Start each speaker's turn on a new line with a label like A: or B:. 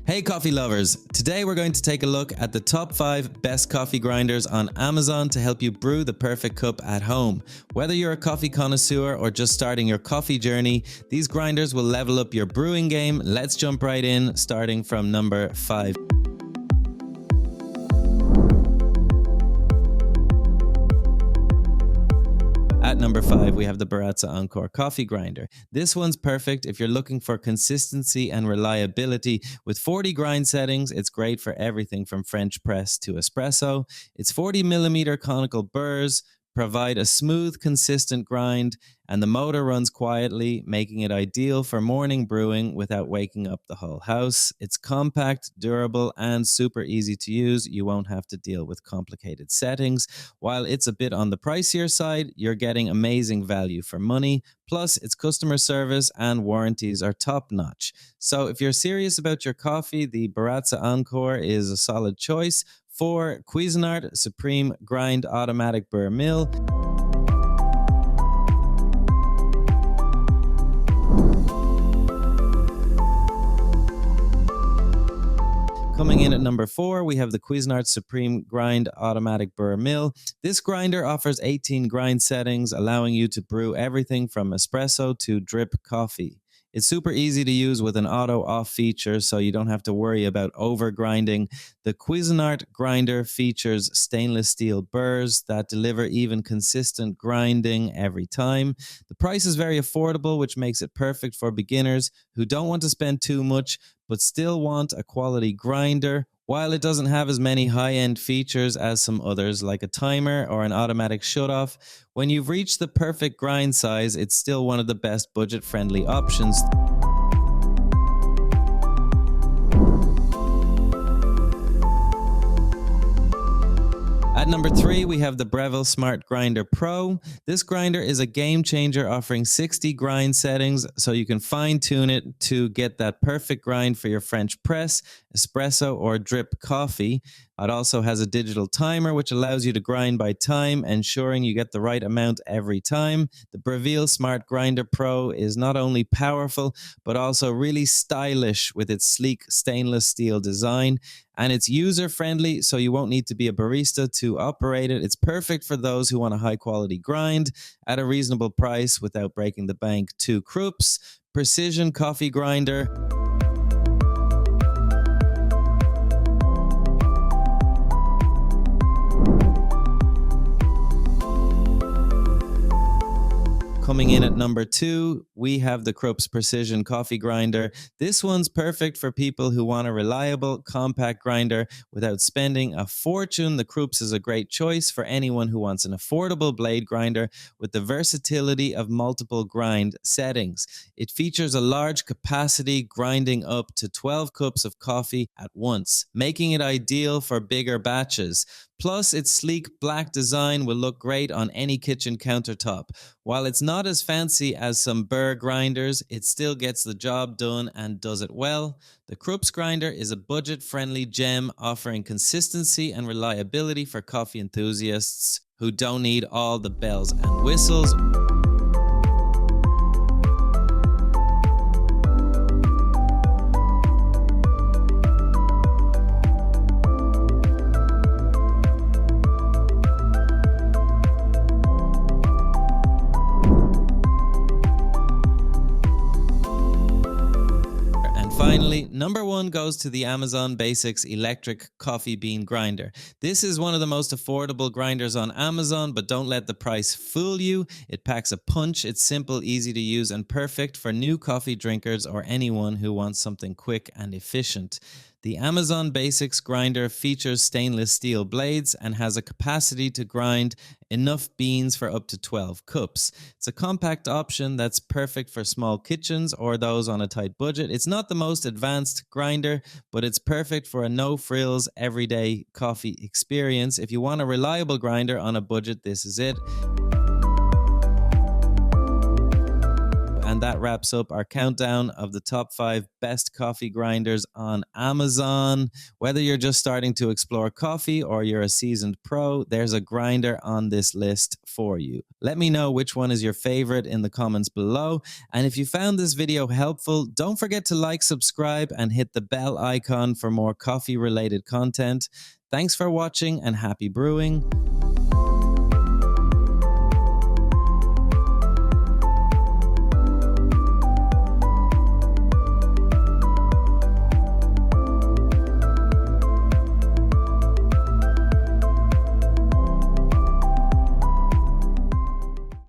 A: Hey coffee lovers, today we're going to take a look at the top 5 best coffee grinders on Amazon to help you brew the perfect cup at home. Whether you're a coffee connoisseur or just starting your coffee journey, these grinders will level up your brewing game. Let's jump right in, starting from number 5. At number 5, we have the Baratza Encore Coffee Grinder. This one's perfect if you're looking for consistency and reliability. With 40 grind settings, it's great for everything from French press to espresso. Its 40mm conical burrs provide a smooth, consistent grind, and the motor runs quietly, making it ideal for morning brewing without waking up the whole house. It's compact, durable, and super easy to use. You won't have to deal with complicated settings. While it's a bit on the pricier side, you're getting amazing value for money. Plus, its customer service and warranties are top-notch. So if you're serious about your coffee, the Baratza Encore is a solid choice. For Cuisinart Supreme Grind Automatic Burr Mill. Coming in at number 4, we have the Cuisinart Supreme Grind Automatic Burr Mill. This grinder offers 18 grind settings, allowing you to brew everything from espresso to drip coffee. It's super easy to use with an auto-off feature, so you don't have to worry about over-grinding. The Cuisinart grinder features stainless steel burrs that deliver even consistent grinding every time. The price is very affordable, which makes it perfect for beginners who don't want to spend too much, but still want a quality grinder. While it doesn't have as many high-end features as some others, like a timer or an automatic shutoff, when you've reached the perfect grind size, it's still one of the best budget-friendly options. At number 3, we have the Breville Smart Grinder Pro. This grinder is a game changer, offering 60 grind settings, so you can fine-tune it to get that perfect grind for your French press, espresso, or drip coffee. It also has a digital timer, which allows you to grind by time, ensuring you get the right amount every time. The Breville Smart Grinder Pro is not only powerful, but also really stylish with its sleek stainless steel design. And it's user-friendly, so you won't need to be a barista to operate it. It's perfect for those who want a high-quality grind at a reasonable price without breaking the bank. To Krups Precision Coffee Grinder. Coming in at number 2, we have the Krups Precision Coffee Grinder. This one's perfect for people who want a reliable, compact grinder without spending a fortune. The Krups is a great choice for anyone who wants an affordable blade grinder with the versatility of multiple grind settings. It features a large capacity, grinding up to 12 cups of coffee at once, making it ideal for bigger batches. Plus, its sleek black design will look great on any kitchen countertop. While it's not as fancy as some Burr grinders, it still gets the job done and does it well. The Krups grinder is a budget-friendly gem, offering consistency and reliability for coffee enthusiasts who don't need all the bells and whistles. Finally, number 1 goes to the Amazon Basics Electric Coffee Bean Grinder. This is one of the most affordable grinders on Amazon, but don't let the price fool you. It packs a punch, it's simple, easy to use, and perfect for new coffee drinkers or anyone who wants something quick and efficient. The Amazon Basics grinder features stainless steel blades and has a capacity to grind enough beans for up to 12 cups. It's a compact option that's perfect for small kitchens or those on a tight budget. It's not the most advanced grinder, but it's perfect for a no-frills, everyday coffee experience. If you want a reliable grinder on a budget, this is it. And that wraps up our countdown of the top 5 best coffee grinders on Amazon. Whether you're just starting to explore coffee or you're a seasoned pro, there's a grinder on this list for you. Let me know which one is your favorite in the comments below. And if you found this video helpful, don't forget to like, subscribe, and hit the bell icon for more coffee-related content. Thanks for watching and happy brewing.